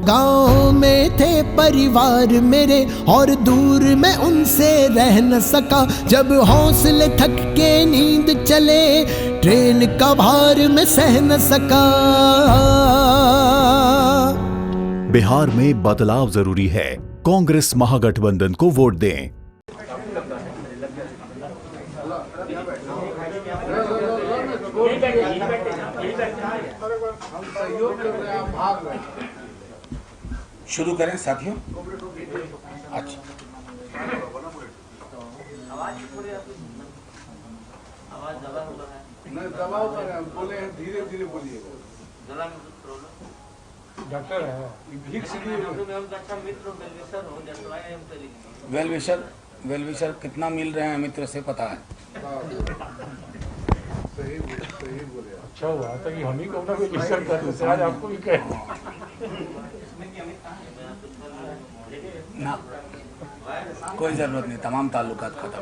गांव में थे परिवार मेरे और दूर मैं उनसे रह न सका। जब हौसले थक के नींद चले ट्रेन का भार मैं सह न सका। बिहार में बदलाव जरूरी है, कांग्रेस महागठबंधन को वोट दें। शुरू करें साथियों। अच्छा, दबाव कर बोले हैं, धीरे धीरे बोलिए। डॉक्टर है वेल विशर कितना मिल रहे हैं मित्र से पता है। सही बोले। अच्छा हुआ तो कि हम ही को कोई डिस्टर्ब कर दूसरे आज आपको भी कहे ना, कोई जरूरत नहीं, तमाम ताल्लुकात खत्म।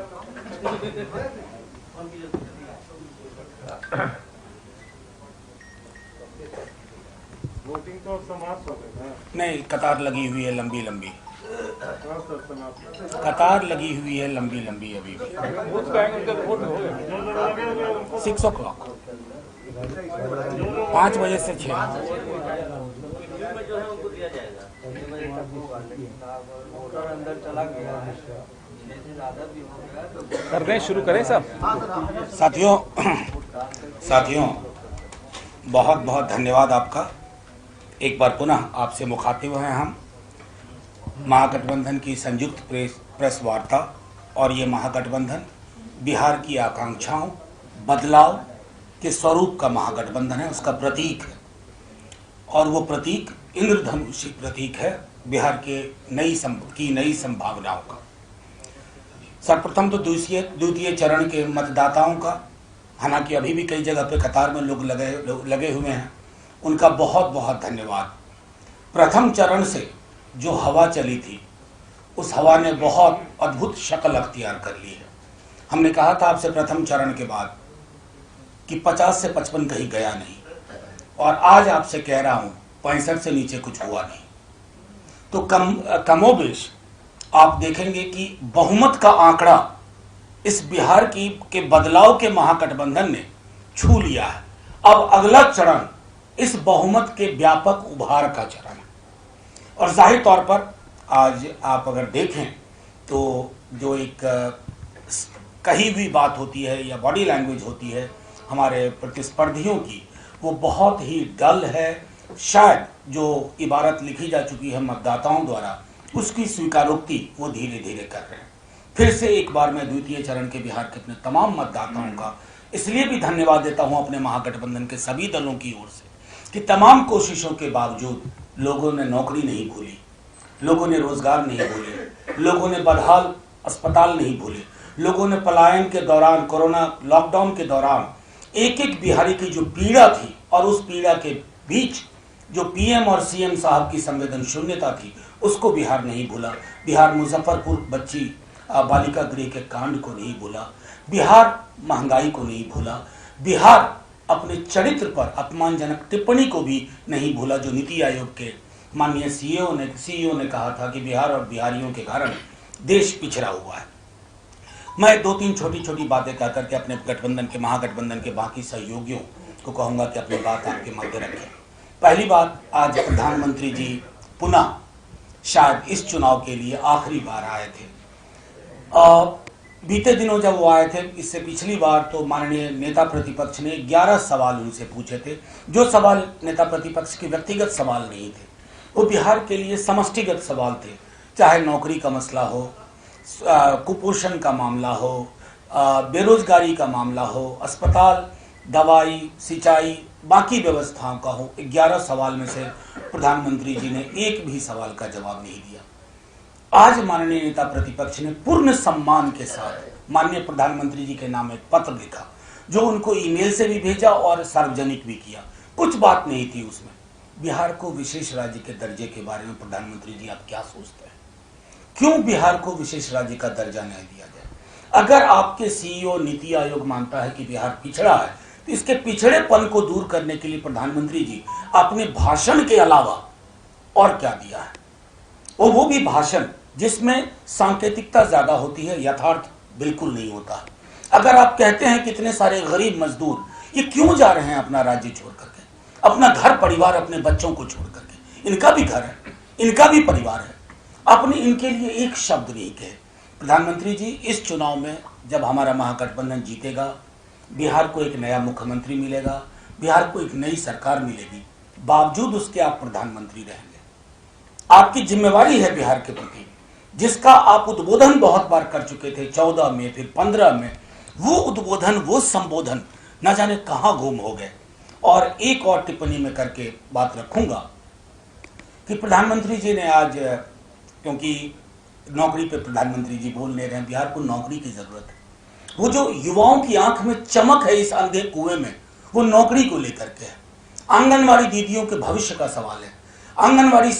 वोटिंग तो समाप्त हो गई। नहीं, कतार लगी हुई है लंबी लंबी, कतार लगी हुई है लंबी लंबी अभी भी। 6 o'clock, 5 बजे से 6। कर दें, शुरू करें सब साथियों बहुत बहुत धन्यवाद आपका। एक बार पुनः आपसे मुखातिब हैं हम। महागठबंधन की संयुक्त प्रेस वार्ता और ये महागठबंधन बिहार की आकांक्षाओं, बदलाव के स्वरूप का महागठबंधन है, उसका प्रतीक है। और वो प्रतीक इंद्रधनुषी प्रतीक है बिहार के नई संभावनाओं का। सर्वप्रथम तो द्वितीय चरण के मतदाताओं का, हालांकि अभी भी कई जगह पे कतार में लोग लगे हुए हैं, उनका बहुत बहुत धन्यवाद। प्रथम चरण से जो हवा चली थी, उस हवा ने बहुत अद्भुत शक्ल अख्तियार कर ली है। हमने कहा था आपसे प्रथम चरण के बाद कि 50 से 55 कहीं गया नहीं, और आज आपसे कह रहा हूं 65 से नीचे कुछ हुआ नहीं। तो कमोबेश आप देखेंगे कि बहुमत का आंकड़ा इस बिहार के बदलाव के महागठबंधन ने छू लिया है। अब अगला चरण इस बहुमत के व्यापक उभार का चरण है। और जाहिर तौर पर आज आप अगर देखें तो जो एक कही हुई बात होती है या बॉडी लैंग्वेज होती है हमारे प्रतिस्पर्धियों की, वो बहुत ही डल है। शायद जो इबारत लिखी जा चुकी है मतदाताओं द्वारा, उसकी स्वीकारोक्ति वो धीरे धीरे कर रहे हैं। फिर से एक बार मैं द्वितीय चरण के बिहार के अपने तमाम मतदाताओं का इसलिए भी धन्यवाद देता हूं अपने महागठबंधन के सभी दलों की ओर से कि तमाम कोशिशों के बावजूद लोगों ने नौकरी नहीं भूली, लोगों ने रोजगार नहीं भूले, लोगों ने बदहाल अस्पताल नहीं भूले, लोगों ने पलायन के दौरान, कोरोना लॉकडाउन के दौरान एक एक बिहारी की जो पीड़ा थी और उस पीड़ा के बीच जो पीएम और सीएम साहब की संवेदन शून्यता थी, उसको बिहार नहीं भूला। बिहार मुजफ्फरपुर बच्ची बालिका गृह के कांड को नहीं भूला, बिहार महंगाई को नहीं भूला, बिहार अपने चरित्र पर अपमानजनक टिप्पणी को भी नहीं भूला जो नीति आयोग के माननीय सीईओ ने कहा था कि बिहार और बिहारियों के कारण देश पिछड़ा हुआ है। मैं 2-3 छोटी छोटी बातें कह करके अपने गठबंधन के महागठबंधन के बाकी सहयोगियों को कहूंगा कि अपनी बात आपके मध्य रखें। पहली बात, आज प्रधानमंत्री जी पुनः शायद इस चुनाव के लिए आखिरी बार आए थे। बीते दिनों जब वो आए थे, इससे पिछली बार तो माननीय नेता प्रतिपक्ष ने 11 सवाल उनसे पूछे थे। जो सवाल नेता प्रतिपक्ष के व्यक्तिगत सवाल नहीं थे, वो बिहार के लिए समष्टिगत सवाल थे। चाहे नौकरी का मसला हो, कुपोषण का मामला हो, बेरोजगारी का मामला हो, अस्पताल, दवाई, सिंचाई, बाकी व्यवस्थाओं का हो। 11 सवाल में से प्रधानमंत्री जी ने एक भी सवाल का जवाब नहीं दिया। आज माननीय नेता प्रतिपक्ष ने पूर्ण सम्मान के साथ माननीय प्रधानमंत्री जी के नाम एक पत्र लिखा, जो उनको ईमेल से भी भेजा और सार्वजनिक भी किया। कुछ बात नहीं थी उसमें। बिहार को विशेष राज्य के दर्जे के बारे में प्रधानमंत्री जी आप क्या सोचते हैं? क्यों बिहार को विशेष राज्य का दर्जा नहीं दिया जाए? अगर आपके सीईओ नीति आयोग मानता है कि बिहार पिछड़ा है, तो इसके पिछड़ेपन को दूर करने के लिए प्रधानमंत्री जी अपने भाषण के अलावा और क्या दिया है। और वो भी भाषण जिसमें सांकेतिकता ज्यादा होती है, यथार्थ बिल्कुल नहीं होता। अगर आप कहते हैं कि इतने सारे गरीब मजदूर ये क्यों जा रहे हैं अपना राज्य छोड़ करके, अपना घर परिवार, अपने बच्चों को छोड़ करके, इनका भी घर है, इनका भी परिवार है, आपने इनके लिए एक शब्द नहीं कहे। प्रधानमंत्री जी, इस चुनाव में जब हमारा महागठबंधन जीतेगा, बिहार को एक नया मुख्यमंत्री मिलेगा, बिहार को एक नई सरकार मिलेगी, बावजूद उसके आप प्रधानमंत्री रहेंगे। आपकी जिम्मेवारी है बिहार के प्रति, जिसका आप उद्बोधन बहुत बार कर चुके थे, 14 में, फिर 15 में। वो उद्बोधन, वो संबोधन न जाने कहां गुम हो गए। और एक और टिप्पणी में करके बात रखूंगा कि प्रधानमंत्री जी ने आज, क्योंकि नौकरी पे प्रधानमंत्री जी बोल नहीं रहे हैं, बिहार को नौकरी की जरूरत है। वो जो युवाओं की आंख में चमक है इस अंधे कुएं में, वो नौकरी को लेकर के है। आंगनवाड़ी दीदियों के भविष्य का सवाल है, आंगनवाड़ी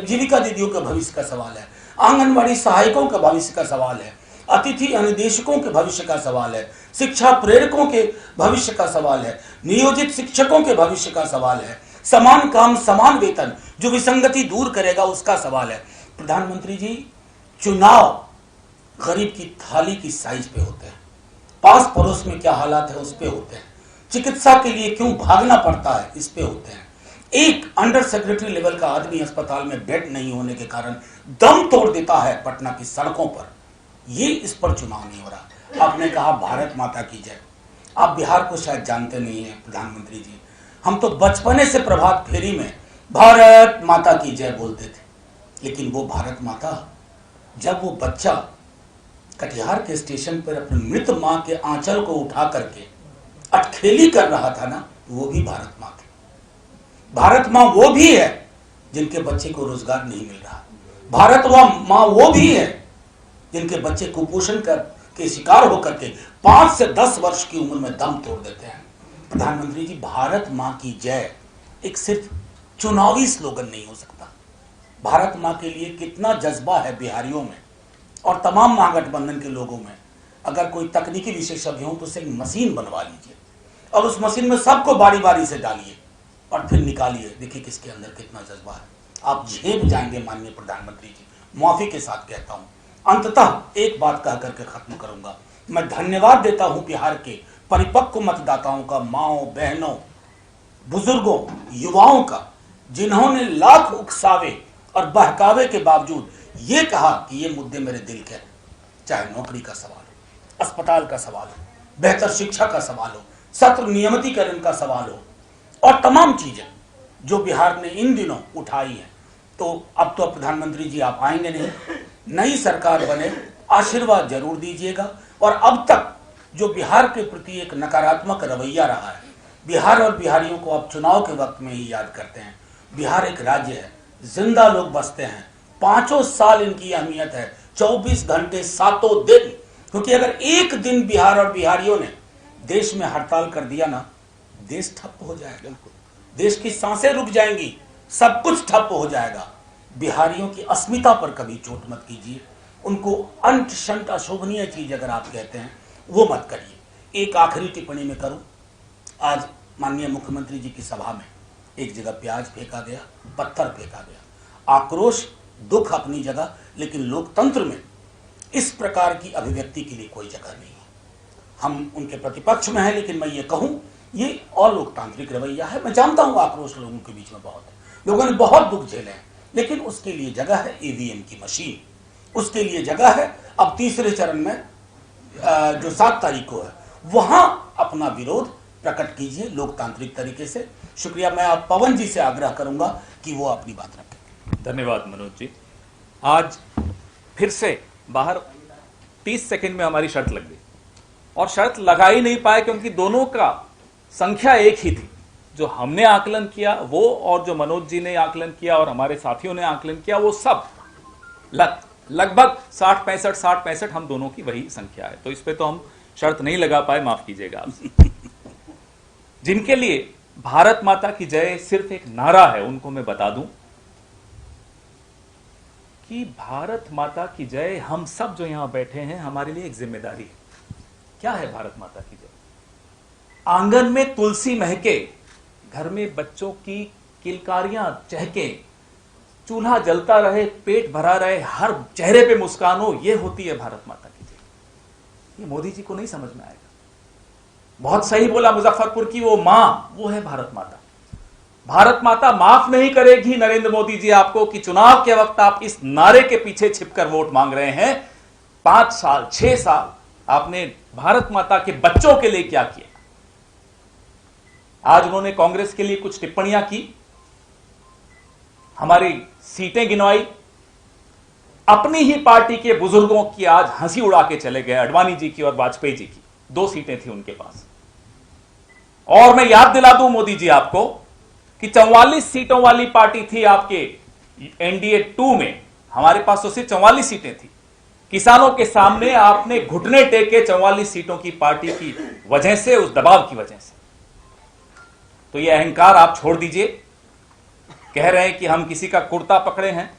जीविका दीदियों के भविष्य का सवाल है, आंगनवाड़ी सहायकों का भविष्य का सवाल है, अतिथि अनुदेशकों के भविष्य का सवाल है, शिक्षा प्रेरकों के भविष्य का सवाल है, नियोजित शिक्षकों के भविष्य का सवाल है, समान काम समान वेतन जो विसंगति दूर करेगा उसका सवाल है। प्रधानमंत्री जी, चुनाव गरीब की थाली की साइज पे होते हैं, पास पड़ोस में क्या हालात है उस पे होते हैं, चिकित्सा के लिए क्यों भागना पड़ता है इस पे होते हैं। एक अंडर सेक्रेटरी लेवल का आदमी अस्पताल में बेड नहीं होने के कारण दम तोड़ देता है पटना की सड़कों पर, ये इस पर चुनाव नहीं हो रहा। आपने कहा भारत माता की जय, आप बिहार को शायद जानते नहीं है प्रधानमंत्री जी, हम तो बचपने से प्रभात फेरी में भारत माता की जय बोलते थे। लेकिन वो भारत माता, जब वो बच्चा कटिहार के स्टेशन पर अपनी मृत मां के आंचल को उठा करके अटखेली कर रहा था ना, वो भी भारत मां थी। भारत मां वो भी है जिनके बच्चे को रोजगार नहीं मिल रहा। भारत मां वो भी है जिनके बच्चे कुपोषण के शिकार होकर के 5 से 10 वर्ष की उम्र में दम तोड़ देते हैं। प्रधानमंत्री जी, भारत मां की जय एक सिर्फ चुनावी स्लोगन नहीं हो सकता। भारत मां के लिए कितना जज्बा है बिहारियों में और तमाम महागठबंधन के लोगों में। अगर कोई तकनीकी विशेषज्ञ हो तो उसे एक मशीन बनवा लीजिए और उस मशीन में सबको बारी बारी से डालिए और फिर निकालिए, देखिए किसके अंदर कितना जज्बा है। आप झेप जाएंगे माननीय प्रधानमंत्री जी, माफी के साथ कहता हूं। अंततः एक बात कह करके खत्म करूंगा, मैं धन्यवाद देता हूं बिहार के परिपक्व मतदाताओं का, माओ बहनों, बुजुर्गों, युवाओं का, जिन्होंने लाख उकसावे और बहकावे के बावजूद ये कहा कि ये मुद्दे मेरे दिल के हैं। चाहे नौकरी का सवाल हो, अस्पताल का सवाल हो, बेहतर शिक्षा का सवाल हो, सत्र नियमितीकरण का सवाल हो और तमाम चीजें जो बिहार ने इन दिनों उठाई है। तो अब तो प्रधानमंत्री जी आप आएंगे नहीं, नई सरकार बने, आशीर्वाद जरूर दीजिएगा। और अब तक जो बिहार के प्रति एक नकारात्मक रवैया रहा है, बिहार और बिहारियों को आप चुनाव के वक्त में ही याद करते हैं। बिहार एक राज्य है, जिंदा लोग बसते हैं, 5 साल इनकी अहमियत है, 24 घंटे 7 दिन। क्योंकि अगर एक दिन बिहार और बिहारियों ने देश में हड़ताल कर दिया ना, देश ठप हो जाएगा, देश की सांसें रुक जाएंगी, सब कुछ ठप हो जाएगा। बिहारियों की अस्मिता पर कभी चोट मत कीजिए, उनको अंट शंट अशोभनीय चीज अगर आप कहते हैं वो मत करिए। एक आखिरी टिप्पणी में करूं, आज माननीय मुख्यमंत्री जी की सभा में एक जगह प्याज फेंका गया, पत्थर फेंका गया, आक्रोश दुख अपनी जगह, लेकिन लोकतंत्र में इस प्रकार की अभिव्यक्ति के लिए कोई जगह नहीं है। हम उनके प्रतिपक्ष में हैं, लेकिन मैं ये कहूं ये अलोकतांत्रिक रवैया है। मैं जानता हूं आक्रोश लोगों के बीच में बहुत है, लोगों ने बहुत दुख झेले हैं, लेकिन उसके लिए जगह है ईवीएम की मशीन, उसके लिए जगह है अब तीसरे चरण में जो 7 तारीख को है वहां अपना विरोध प्रकट कीजिए लोकतांत्रिक तरीके से। शुक्रिया। मैं आप पवन जी से आग्रह करूंगा कि वो अपनी बात रखें। धन्यवाद मनोज जी। आज फिर से बाहर 30 सेकंड में हमारी शर्त लग गई और शर्त लगा ही नहीं पाए क्योंकि दोनों का संख्या एक ही थी। जो हमने आकलन किया वो और जो मनोज जी ने आकलन किया और हमारे साथियों ने आकलन किया वो सब लगभग 60-65 हम दोनों की वही संख्या है। तो इस पे तो हम शर्त नहीं लगा पाए, माफ कीजिएगा आपसे। जिनके लिए भारत माता की जय सिर्फ एक नारा है उनको मैं बता दूं कि भारत माता की जय हम सब जो यहां बैठे हैं हमारे लिए एक जिम्मेदारी है। क्या है भारत माता की जय? आंगन में तुलसी महके, घर में बच्चों की किलकारियां चहके, चूल्हा जलता रहे, पेट भरा रहे, हर चेहरे पे मुस्कान हो, ये होती है भारत माता की जय। ये मोदी जी को नहीं समझ में आएगा। बहुत सही बोला मुजफ्फरपुर की वो मां, वो है भारत माता। भारत माता माफ नहीं करेगी नरेंद्र मोदी जी आपको कि चुनाव के वक्त आप इस नारे के पीछे छिपकर वोट मांग रहे हैं। 5 साल 6 साल आपने भारत माता के बच्चों के लिए क्या किया? आज उन्होंने कांग्रेस के लिए कुछ टिप्पणियां की, हमारी सीटें गिनवाई, अपनी ही पार्टी के बुजुर्गों की आज हंसी उड़ा के चले गए। अडवाणी जी की और वाजपेयी जी की 2 सीटें थी उनके पास। और मैं याद दिला दूं मोदी जी आपको कि 44 सीटों वाली पार्टी थी आपके एनडीए 2 में, हमारे पास तो सिर्फ 44 सीटें थी। किसानों के सामने आपने घुटने टेके 44 सीटों की पार्टी की वजह से, उस दबाव की वजह से। तो यह अहंकार आप छोड़ दीजिए। कह रहे हैं कि हम किसी का कुर्ता पकड़े हैं,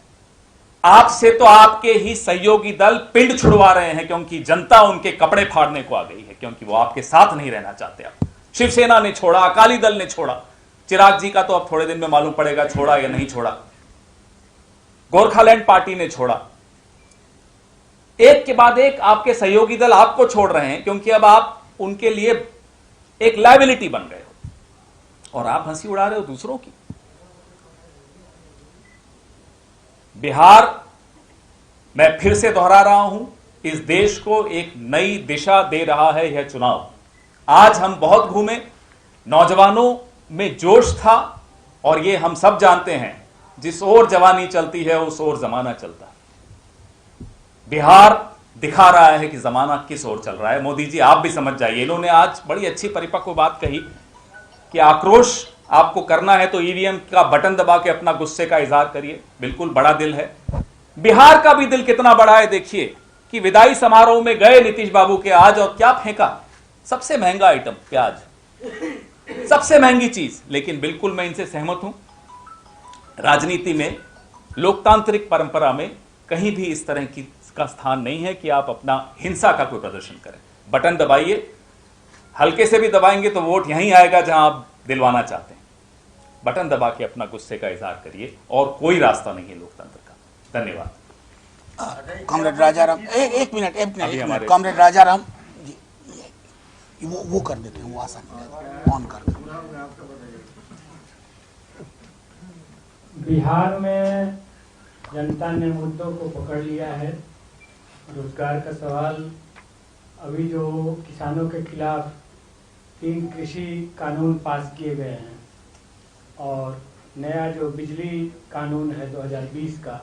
आपसे तो आपके ही सहयोगी दल पिंड छुड़वा रहे हैं, क्योंकि जनता उनके कपड़े फाड़ने को आ गई है, क्योंकि वो आपके साथ नहीं रहना चाहते। आप शिवसेना ने छोड़ा, अकाली दल ने छोड़ा, चिराग जी का तो अब थोड़े दिन में मालूम पड़ेगा छोड़ा या नहीं छोड़ा, गोरखालैंड पार्टी ने छोड़ा। एक के बाद एक आपके सहयोगी दल आपको छोड़ रहे हैं, क्योंकि अब आप उनके लिए एक लायबिलिटी बन गए हो और आप हंसी उड़ा रहे हो दूसरों की। बिहार, मैं फिर से दोहरा रहा हूं, इस देश को एक नई दिशा दे रहा है यह चुनाव। आज हम बहुत घूमे, नौजवानों में जोश था, और ये हम सब जानते हैं, जिस ओर जवानी चलती है उस ओर जमाना चलता है। बिहार दिखा रहा है कि जमाना किस ओर चल रहा है। मोदी जी आप भी समझ जाइए। इन्होंने आज बड़ी अच्छी परिपक्व बात कही कि आक्रोश आपको करना है तो ईवीएम का बटन दबा के अपना गुस्से का इजहार करिए। बिल्कुल बड़ा दिल है। बिहार का भी दिल कितना बड़ा है देखिए कि विदाई समारोह में गए नीतीश बाबू के आज, और क्या फेंका, सबसे महंगा आइटम प्याज, सबसे महंगी चीज। लेकिन बिल्कुल मैं इनसे सहमत हूं, राजनीति में, लोकतांत्रिक परंपरा में कहीं भी इस तरह की का स्थान नहीं है कि आप अपना हिंसा का कोई प्रदर्शन करें। बटन दबाइए, हल्के से भी दबाएंगे तो वोट यहीं आएगा जहां आप दिलवाना चाहते हैं। बटन दबा के अपना गुस्से का इजहार करिए, और कोई रास्ता नहीं है लोकतंत्र का। धन्यवाद। कॉमरेड राजाराम, एक मिनट कॉमरेड राजाराम जी, वो कर देते हैं, वो आसान ऑन कर देते हैं। बिहार में जनता ने मुद्दों को पकड़ लिया है। रोजगार का सवाल, अभी जो किसानों के खिलाफ 3 कृषि कानून पास किए गए हैं, और नया जो बिजली कानून है 2020 का,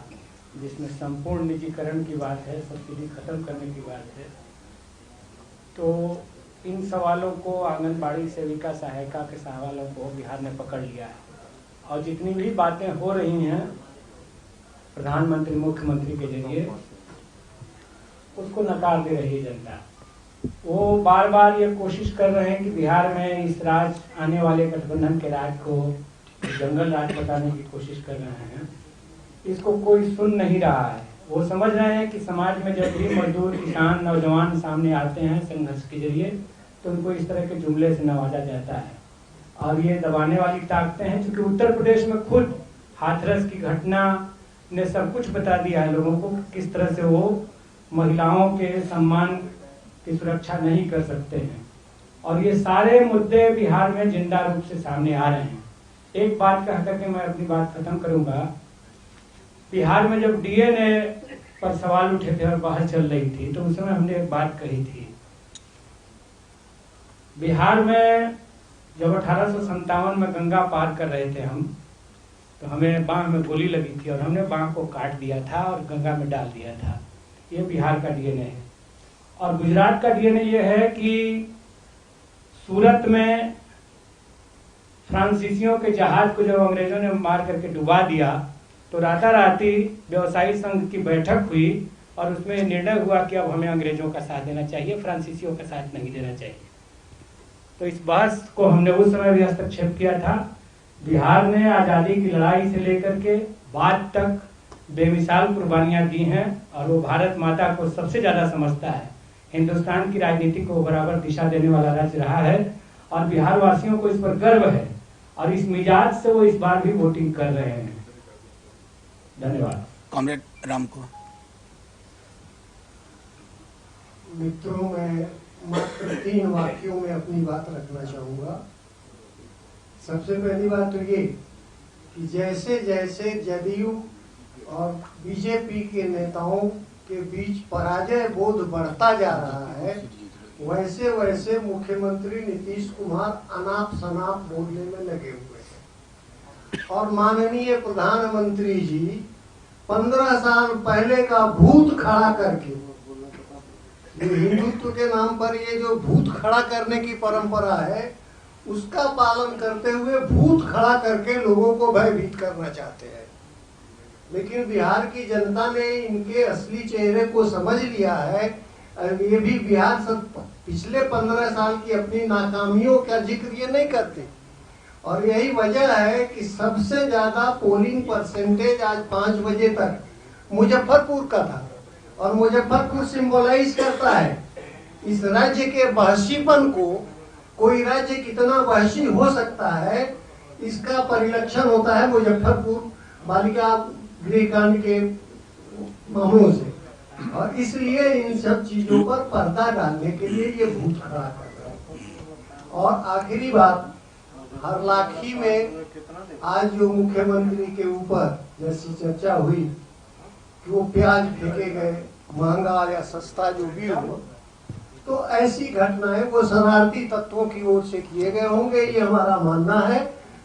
जिसमें संपूर्ण निजीकरण की बात है, सब्सिडी खत्म करने की बात है, तो इन सवालों को, आंगनबाड़ी सेविका सहायिका के सवालों को बिहार ने पकड़ लिया है। और जितनी भी बातें हो रही हैं प्रधानमंत्री मुख्यमंत्री के जरिए, उसको नकार दे रही है जनता। वो बार बार ये कोशिश कर रहे हैं कि बिहार में इस राज, आने वाले गठबंधन के राज को जंगल राज बताने की कोशिश कर रहे हैं। इसको कोई सुन नहीं रहा है। वो समझ रहे हैं कि समाज में जब भी मजदूर, किसान, नौजवान सामने आते हैं संघर्ष के जरिए, तो उनको इस तरह के जुमले से नवाजा जाता है, और ये दबाने वाली ताकतें हैं। क्योंकि उत्तर प्रदेश में खुद हाथरस की घटना ने सब कुछ बता दिया है लोगों को, किस तरह से वो महिलाओं के सम्मान की सुरक्षा नहीं कर सकते हैं। और ये सारे मुद्दे बिहार में जिंदा रूप से सामने आ रहे हैं। एक बात कह करके मैं अपनी बात खत्म करूंगा। बिहार में जब डीएनए पर सवाल उठे थे और बाहर चल रही थी, तो उस समय हमने एक बात कही थी। बिहार में जब 1857 में गंगा पार कर रहे थे हम, तो हमें बांह में गोली लगी थी और हमने बांह को काट दिया था और गंगा में डाल दिया था। ये बिहार का डीएनए है। और गुजरात का डीएनए ये है कि सूरत में फ्रांसीसियों के जहाज को जब अंग्रेजों ने मार करके डुबा दिया, तो राताराती व्यवसायी संघ की बैठक हुई और उसमें निर्णय हुआ कि अब हमें अंग्रेजों का साथ देना चाहिए, फ्रांसीसियों का साथ नहीं देना चाहिए। तो इस बहस को हमने उस समय भी हस्तक्षेप किया था। बिहार ने आजादी की लड़ाई से लेकर के बाद तक बेमिसाल कुर्बानियां दी हैं, और वो भारत माता को सबसे ज्यादा समझता है। हिंदुस्तान की राजनीति को बराबर दिशा देने वाला राज्य रहा है, और बिहार वासियों को इस पर गर्व है, और इस मिजाज से वो इस बार भी वोटिंग कर रहे हैं। धन्यवाद। कॉमरेड राम को। मित्रों, मैं मात्र 3 वाक्यों में अपनी बात रखना चाहूंगा। सबसे पहली बात तो ये कि जैसे जैसे जदयू और बीजेपी के नेताओं के बीच पराजय बोध बढ़ता जा रहा है, वैसे वैसे मुख्यमंत्री नीतीश कुमार अनाप शनाप बोलने में लगे हुए हैं। और माननीय प्रधानमंत्री जी 15 साल पहले का भूत खड़ा करके, जो हिंदुत्व के नाम पर ये जो भूत खड़ा करने की परंपरा है, उसका पालन करते हुए भूत खड़ा करके लोगों को भयभीत करना चाहते हैं। लेकिन बिहार की जनता ने इनके असली चेहरे को समझ लिया है। ये भी बिहार पिछले 15 साल की अपनी नाकामियों का जिक्र ये नहीं करते, और यही वजह है कि सबसे ज्यादा पोलिंग परसेंटेज आज 5 बजे तक मुजफ्फरपुर का था। और मुजफ्फरपुर सिंबलाइज करता है इस राज्य के वहशीपन को। कोई राज्य कितना वहशी हो सकता है, इसका परिलक्षण होता है मुजफ्फरपुर बालिका गृहकांड के मामलों से। और इसलिए इन सब चीजों पर पर्दा डालने के लिए ये भूत खड़ा कर रहा है। और आखिरी बात, हरलाखी में आज जो मुख्यमंत्री के ऊपर जैसी चर्चा हुई कि वो प्याज फेंके गए, महंगा या सस्ता जो भी हो, तो ऐसी घटनाएं वो शरारती तत्वों की ओर से किए गए होंगे, ये हमारा मानना है।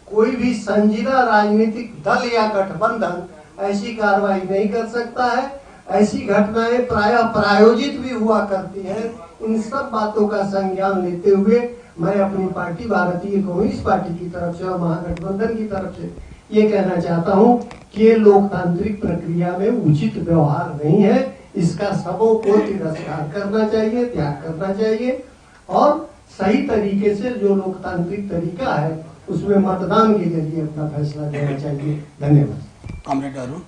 कोई भी संजीदा राजनीतिक दल या गठबंधन ऐसी कार्रवाई नहीं कर सकता है। ऐसी घटनाएं प्रायः प्रायोजित भी हुआ करती हैं। इन सब बातों का संज्ञान लेते हुए मैं अपनी पार्टी भारतीय कम्युनिस्ट पार्टी की तरफ से और महागठबंधन की तरफ से ये कहना चाहता हूं कि ये लोकतांत्रिक प्रक्रिया में उचित व्यवहार नहीं है। इसका सबों को तिरस्कार करना चाहिए, त्याग करना चाहिए, और सही तरीके से जो लोकतांत्रिक तरीका है उसमें मतदान के जरिए अपना फैसला देना चाहिए। धन्यवाद। कॉमरेड अरुण।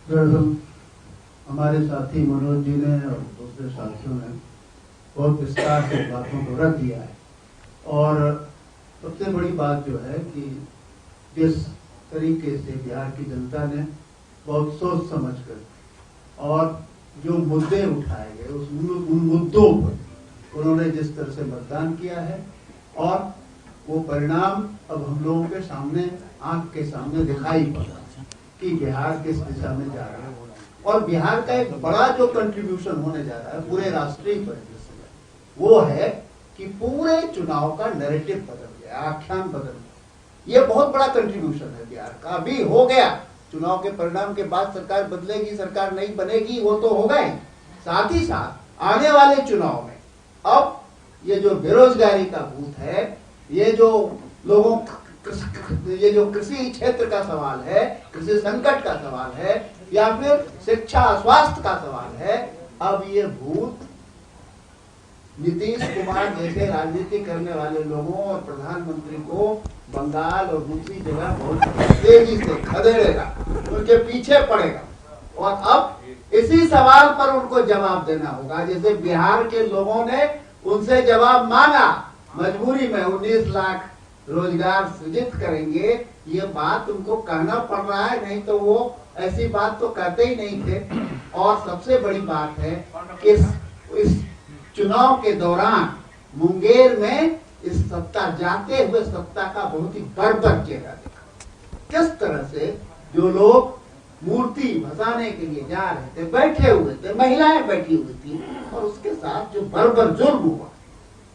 दरअसल हमारे साथी मनोज जी ने और दूसरे साथियों ने बहुत विस्तार से बातों को रख दिया है। और सबसे बड़ी बात जो है कि जिस तरीके से बिहार की जनता ने बहुत सोच समझ कर और जो मुद्दे उठाए गए उन मुद्दों पर उन्होंने जिस तरह से मतदान किया है, और वो परिणाम अब हम लोगों के सामने, आंख के सामने दिखाई पड़ रहा है कि बिहार किस दिशा में जा रहा है। और बिहार का एक बड़ा जो कंट्रीब्यूशन होने जा रहा है पूरे राष्ट्रीय परिदृश्य में, वो है कि पूरे चुनाव का नैरेटिव बदल गया, आख्यान बदल गया। ये बहुत बड़ा कंट्रीब्यूशन है बिहार का। अभी हो गया, चुनाव के परिणाम के बाद सरकार बदलेगी, सरकार नहीं बनेगी, वो तो होगा ही। साथ ही साथ आने वाले चुनाव में अब ये जो बेरोजगारी का भूत है, ये जो लोगों, ये जो कृषि क्षेत्र का सवाल है, कृषि संकट का सवाल है, या फिर शिक्षा स्वास्थ्य का सवाल है, अब ये भूत नीतीश कुमार जैसे राजनीति करने वाले लोगों और प्रधानमंत्री को बंगाल और दूसरी जगह बहुत तेजी से खदेड़ेगा, उनके पीछे पड़ेगा। और अब इसी सवाल पर उनको जवाब देना होगा। जैसे बिहार के लोगों ने उनसे जवाब मांगा, मजबूरी में 19 लाख रोजगार सृजित करेंगे, ये बात उनको कहना पड़ रहा है, नहीं तो वो ऐसी बात तो कहते ही नहीं थे। और सबसे बड़ी बात है कि इस चुनाव के दौरान मुंगेर में इस सत्ता, जाते हुए सत्ता का बहुत ही बर्बर चेहरा देखा। किस तरह से जो लोग मूर्ति भसाने के लिए जा रहे थे, बैठे हुए थे, महिलाएं बैठी हुई थी, और उसके साथ जो बर्बर जुल्म हुआ।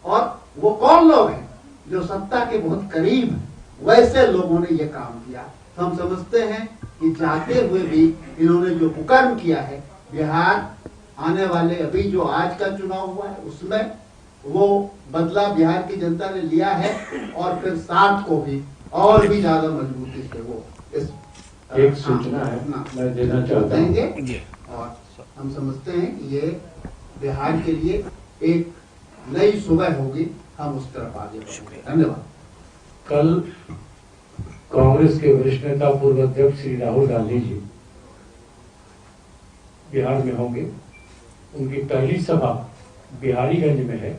और वो कौन लोग हैं जो सत्ता के बहुत करीब हैं, वैसे लोगों ने ये काम किया। हम समझते हैं कि जाते हुए भी इन्होंने जो कुकर्म किया है, बिहार आने वाले अभी जो आज का चुनाव हुआ है उसमें वो बदला बिहार की जनता ने लिया है, और फिर साथ को भी और भी ज्यादा मजबूती से वो इस एक सूचना है मैं देना चाहता हूं। और हम समझते हैं कि ये बिहार के लिए एक नई सुबह होगी, हम उस तरफ आगे बढ़ेंगे। धन्यवाद। कल कांग्रेस के वरिष्ठ नेता पूर्व अध्यक्ष श्री राहुल गांधी जी बिहार में होंगे। उनकी पहली सभा बिहारीगंज में है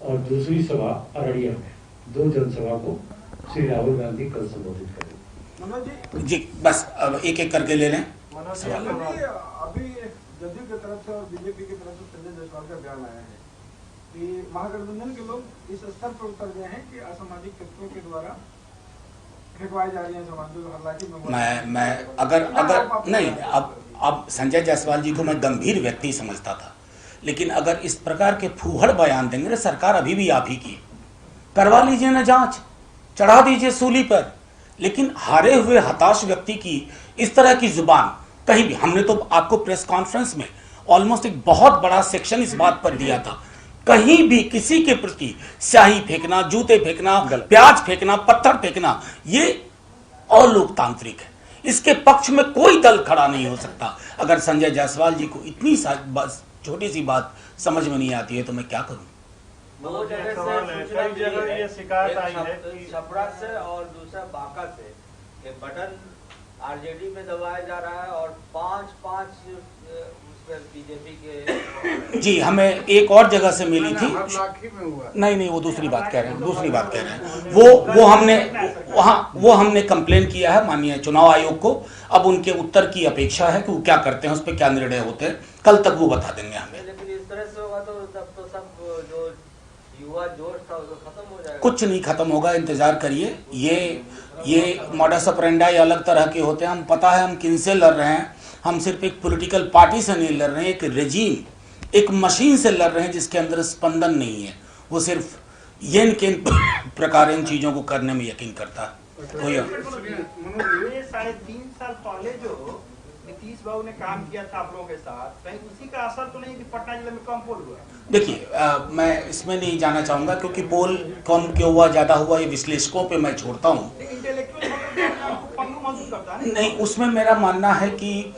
और दूसरी सभा अररिया में। 2 जनसभा को श्री राहुल गांधी कल संबोधित करेंगे। जी बस अब एक एक करके ले लें। अभी जदयू की तरफ से और बीजेपी की तरफ से संजय जायसवाल का बयान आया है कि महागठबंधन के लोग इस स्तर पर उतर गए हैं कि असामाजिक तत्वों के द्वारा फेंकवाई जा रही है समाजों को, हालांकि मैं अगर नहीं, अब संजय जायसवाल जी को मैं गंभीर व्यक्ति समझता था, लेकिन अगर इस प्रकार के फूहड़ बयान देंगे, सरकार अभी भी आप ही की, करवा लीजिए ना जांच, चढ़ा दीजिए सूली पर। लेकिन हारे हुए हताश व्यक्ति की इस तरह की जुबान कहीं भी, हमने तो आपको प्रेस कॉन्फ्रेंस में ऑलमोस्ट एक बहुत बड़ा सेक्शन इस बात पर दिया था, कहीं भी किसी के प्रति स्याही फेंकना, जूते फेंकना, प्याज फेंकना, पत्थर फेंकना, ये अलोकतांत्रिक है। इसके पक्ष में कोई दल खड़ा नहीं हो सकता। अगर संजय जायसवाल जी को इतनी छोटी सी बात समझ में नहीं आती है तो मैं क्या करूं? दो जगह से कई जगह ये शिकायत आई है कि छपरा से और दूसरा बांका से ये बटन आरजेडी में दबाया जा रहा है और पांच बीजेपी के। जी हमें एक और जगह से मिली थी, नहीं वो दूसरी बात कह रहे हैं, वो हमने कंप्लेन किया है माननीय चुनाव आयोग को। अब उनके उत्तर की अपेक्षा है कि वो क्या करते हैं, उस पर क्या निर्णय होते हैं, कल तक वो बता देंगे हमें। लेकिन इस तरह से होगा तो तब तो सब जो युवा जोश था वो खत्म हो जाएगा। कुछ नहीं खत्म होगा, इंतजार करिए। ये मॉडस ऑपरेंडाई अलग तरह के होते हैं। हम पता है हम किनसे लड़ रहे हैं, हम सिर्फ एक पॉलिटिकल पार्टी से नहीं लड़ रहे हैं, एक रेजीम, एक मशीन से लड़ रहे हैं जिसके अंदर स्पंदन नहीं है। वो सिर्फ ये किन प्रकार इन चीजों को करने में यकीन करता है। ये 3.5 साल पहले जो नीतीश बाबू ने काम किया था आप लोगों के साथ, कहीं उसी का असर तो नहीं कि पटना जिले में कम पोल हुआ? देखिए मैं इसमें नहीं जाना चाहूंगा क्योंकि पोल कम क्यों हुआ ज्यादा हुआ ये विश्लेषकों पे मैं छोड़ता हूँ। नहीं, उसमें मेरा मानना है कि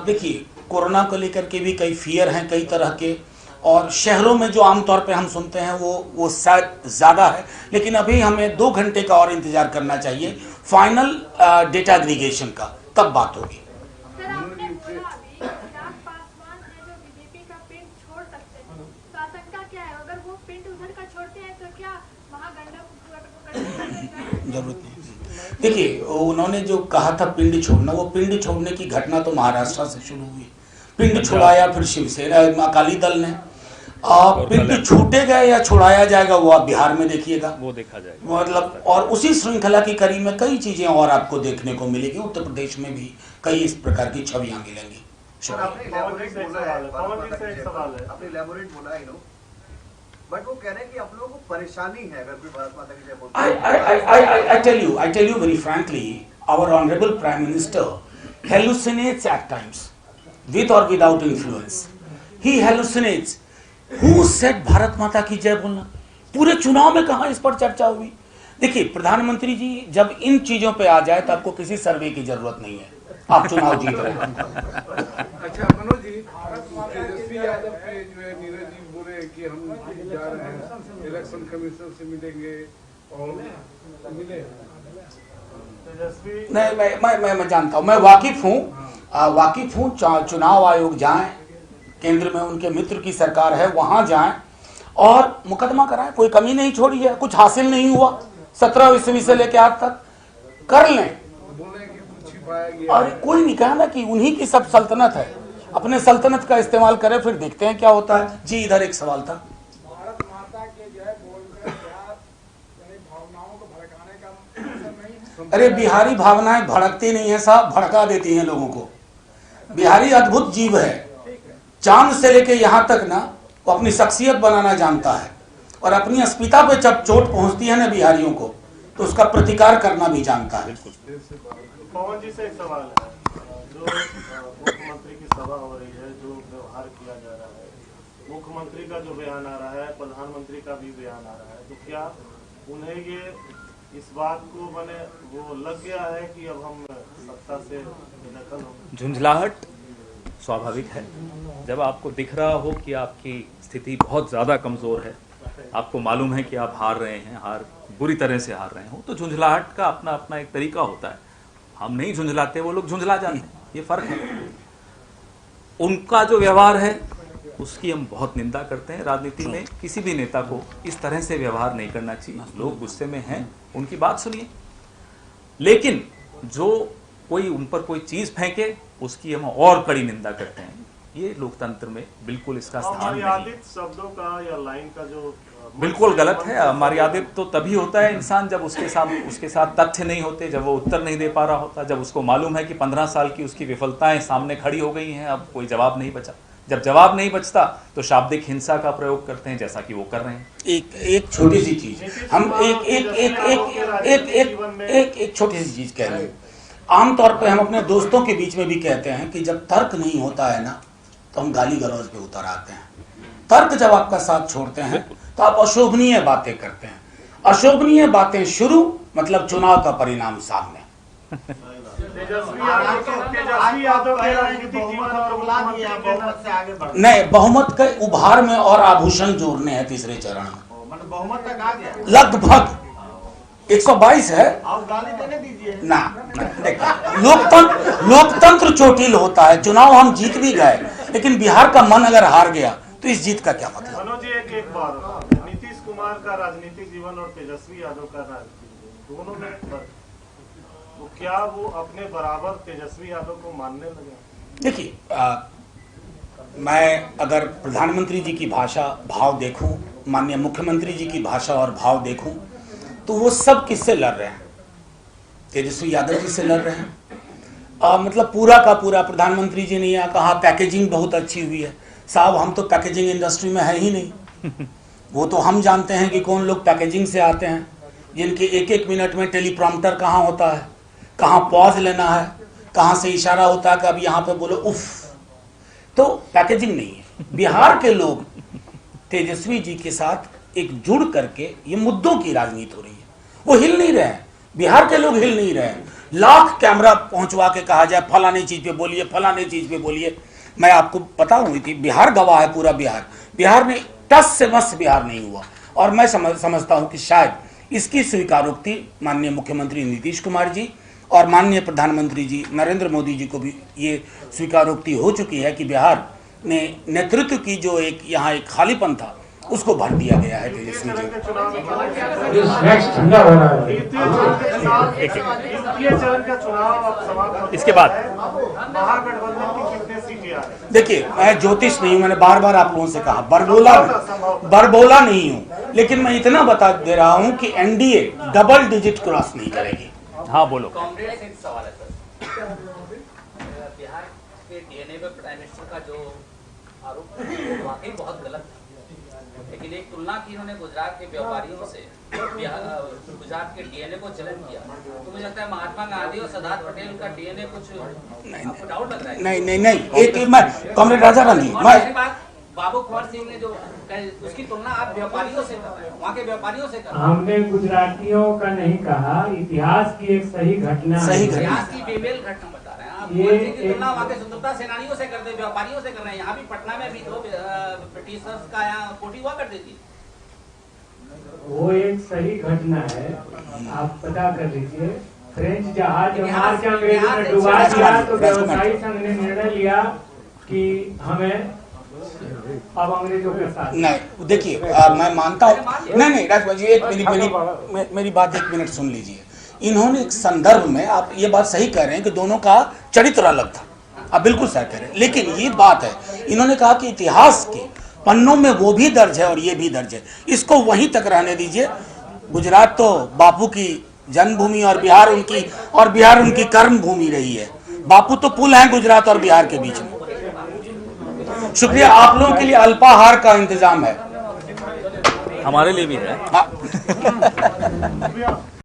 देखिए कोरोना को लेकर के भी कई फियर हैं कई तरह के, और शहरों में जो आमतौर पे हम सुनते हैं वो शायद ज़्यादा है, लेकिन अभी हमें 2 घंटे का और इंतजार करना चाहिए फाइनल डेटा एग्रीगेशन का, तब बात होगी। जरूरत नहीं। देखिए उन्होंने जो कहा था पिंड छोड़ना, वो पिंड छोड़ने की घटना तो महाराष्ट्र से शुरू हुई। पिंड छुड़ाया फिर शिवसेना अकाली दल ने, पिंड छूटे गए या छुड़ाया जाएगा वो आप बिहार में देखिएगा, वो देखा जाएगा। मतलब और उसी श्रृंखला की कड़ी में कई चीजें और आपको देखने को मिलेगी। उत्तर प्रदेश में भी कई इस प्रकार की छवियां मिलेंगी। बट वो कह रहे हैं कि आप लोगों को परेशानी है अगर कोई भारत माता की जय बोलते I tell you very frankly, our honorable Prime Minister hallucinates at times, with or without influence. He hallucinates. Who said Bharat माता की जय बोलना? पूरे चुनाव में कहाँ इस पर चर्चा हुई? देखिए प्रधानमंत्री जी जब इन चीजों पे आ जाए तो आपको किसी सर्वे की जरूरत नहीं है, आप चुनाव जीत रहे हैं। अच्छा मनोज जी, तेजस्वी यादव के जो है नीरज जी बोले कि हम जा रहे हैं इलेक्शन कमीशन से मिलेंगे और मिले तेजस्वी। नहीं मैं जानता हूँ, मैं वाकिफ हूँ। चुनाव आयोग जाएं, केंद्र में उनके मित्र की सरकार है, वहां जाएं और मुकदमा कराएं, कोई कमी नहीं छोड़ी है। कुछ हासिल नहीं हुआ 17 ईस्वी से लेकर आज तक, कर लें। और कोई नहीं कहा ना कि उन्हीं की सब सल्तनत है, अपने सल्तनत का इस्तेमाल करें, फिर देखते हैं क्या होता है। जी इधर एक सवाल था। भारत माता के जय बोलकर भावनाओं को भड़काने का अरे बिहारी भावनाएं भड़कती नहीं है साहब, भड़का देती हैं लोगों को। बिहारी अद्भुत जीव है, चांद से लेके यहाँ तक ना वो अपनी शख्सियत बनाना जानता है, और अपनी अस्मिता पे जब चोट पहुंचती है ना बिहारियों को तो उसका प्रतिकार करना भी जानता है। पवन जी से एक सवाल है, जो मुख्यमंत्री की सभा हो रही है, जो व्यवहार किया जा रहा है, मुख्यमंत्री का जो बयान आ रहा है, प्रधानमंत्री का भी बयान आ रहा है, तो क्या उन्हें ये इस बात को मैंने वो लग गया है कि अब हम सत्ता से बेदखल हो? झुंझलाहट स्वाभाविक है। जब आपको दिख रहा हो कि आपकी स्थिति बहुत ज़्यादा कमज़ोर है, आपको मालूम है कि आप हार रहे हैं, बुरी तरह से हार रहे हो, तो झुंझलाहट का अपना अपना एक तरीका होता है। हम नहीं झुंझलाते, वो लोग झुंझला जाते हैं, ये फर्क है। उनका जो व्यवहार है उसकी हम बहुत निंदा करते हैं। राजनीति में किसी भी नेता को इस तरह से व्यवहार नहीं करना चाहिए। लोग गुस्से में हैं, उनकी बात सुनिए, लेकिन जो कोई उन पर कोई चीज फेंके उसकी हम और कड़ी निंदा करते हैं। ये लोकतंत्र में बिल्कुल इसका स्थान नहीं। अमर्यादित शब्दों का या लाइन का जो बिल्कुल गलत है। अमर्यादित तो तभी होता है इंसान जब उसके साथ तथ्य नहीं होते, जब वो उत्तर नहीं दे पा रहा होता, जब उसको मालूम है कि 15 साल की उसकी विफलताएं सामने खड़ी हो गई हैं, अब कोई जवाब नहीं बचा। जब जवाब नहीं बचता तो शाब्दिक हिंसा का प्रयोग करते हैं, जैसा कि वो कर रहे हैं। एक छोटी सी चीज हम एक छोटी सी चीज कह रहे हैं। आमतौर पे हम अपने दोस्तों के बीच में भी कहते हैं कि जब तर्क नहीं होता है ना तो हम गाली गलौज पे उतर आते हैं। तर्क जब आपका साथ छोड़ते हैं तो आप अशोभनीय बातें करते हैं। अशोभनीय बातें शुरू मतलब चुनाव का परिणाम सामने। तेजस्वी यादव के राजनीतिक जीवन और बहुमत से आगे बढ़ नहीं, बहुमत के उभार में और आभूषण जोड़ने हैं तीसरे चरण में। बहुमत तक आ गया लगभग 122 है। आप गाली देने दीजिए ना देखिए, लोकतंत्र चोटिल होता है। चुनाव हम जीत भी गए, लेकिन बिहार का मन अगर हार गया तो इस जीत का क्या मतलब? मनोज जी, एक बार नीतीश कुमार का राजनीतिक जीवन और तेजस्वी यादव का राजनीतिक जीवन दोनों में फर्क, तो क्या वो अपने बराबर तेजस्वी यादव को मानने लगे? देखिए, मैं अगर प्रधानमंत्री जी की भाषा भाव देखूं, माननीय मुख्यमंत्री जी की भाषा और भाव देखूं, तो वो सब किससे लड़ रहे हैं? तेजस्वी यादव जी से लड़ रहे हैं। मतलब पूरा का पूरा प्रधानमंत्री जी ने यहाँ कहा पैकेजिंग बहुत अच्छी हुई है। साहब, हम तो पैकेजिंग इंडस्ट्री में है ही नहीं। वो तो हम जानते हैं कि कौन लोग पैकेजिंग से आते हैं, जिनके एक एक मिनट में टेलीप्रॉम्प्टर कहाँ होता है, कहाँ पॉज लेना है, कहाँ से इशारा होता है कि अब यहाँ पे बोलो उफ। तो पैकेजिंग नहीं है। बिहार के लोग तेजस्वी जी के साथ एक जुड़ करके ये मुद्दों की राजनीति हो रही है। वो हिल नहीं रहे हैं, बिहार के लोग हिल नहीं रहे हैं। लाख कैमरा पहुंचवा के कहा जाए फलानी चीज पे बोलिए, फलानी चीज पे बोलिए। मैं आपको पता हुई थी, बिहार गवाह है, पूरा बिहार में टस से मस बिहार नहीं हुआ। और मैं समझता हूं कि शायद इसकी स्वीकारोक्ति माननीय मुख्यमंत्री नीतीश कुमार जी और माननीय प्रधानमंत्री जी नरेंद्र मोदी जी को भी ये स्वीकारोक्ति हो चुकी है कि बिहार ने नेतृत्व की जो यहाँ एक खालीपन था उसको भर दिया गया है तेजस्वी जी। इसके बाद महागठबंधन की कितने सीटें आ रही? देखिए, मैं ज्योतिष नहीं हूं, मैंने बार बार आप लोगों से कहा, बरबोला नहीं हूं, लेकिन मैं इतना बता दे रहा हूं कि एनडीए डबल डिजिट क्रॉस नहीं करेगी। हाँ बोलो। कांग्रेस से एक सवाल है सर, बिहार के डीएनए पे प्राइम मिनिस्टर का जो आरोप है वाकई बहुत गलत है, लेकिन एक तुलना की इन्होंने गुजरात के व्यापारियों से गुजरात के डीएनए को चलन किया, तो मुझे लगता है महात्मा गांधी और सरदार पटेल का डीएनए कुछ डाउट लग रहा है। नहीं, एक मैं कॉमरेड राजा रानी, बाबू कुंवर सिंह ने जो उसकी तुलना आप व्यापारियों से कर रहे हैं, वहाँ के व्यापारियों से कर रहे हैं। हमने गुजरातियों का नहीं कहा, इतिहास की एक सही घटना, इतिहास की बेमेल घटना बता रहे हैं आप। कुंवर सिंह की तुलना वहाँ के स्वतंत्रता सेनानियों से करते, व्यापारियों से कर रहे हैं। यहाँ भी पटना में भी दो ब्रिटिशर्स का यहाँ पोटी हुआ करती थी। वो एक सही घटना है, आप पता कर लीजिए। फ्रेंच जहाज मार के अंग्रेजों ने डुबा दिया तो व्यवसायी संघ ने निर्णय लिया कि हमें अब अंग्रेजों के साथ नहीं। देखिए, मैं मानता हूँ, नहीं राजपाल जी, मेरी बात 1 मिनट सुन लीजिए। इन्होंने एक संदर्भ में, आप ये बात सही कह रहे हैं कि दोनों का चरित्र अलग था, आप बिल्कुल सही कह रहे हैं, लेकिन ये बात है, इन्होंने कहा कि इतिहास के पन्नों में वो भी दर्ज है और ये भी दर्ज है, इसको वहीं तक रहने दीजिए। गुजरात तो बापू की जन्मभूमि और बिहार उनकी कर्म भूमि रही है। बापू तो पुल है गुजरात और बिहार के बीच में। शुक्रिया, आप लोगों के लिए अल्पाहार का इंतजाम है, हमारे लिए भी है। हाँ।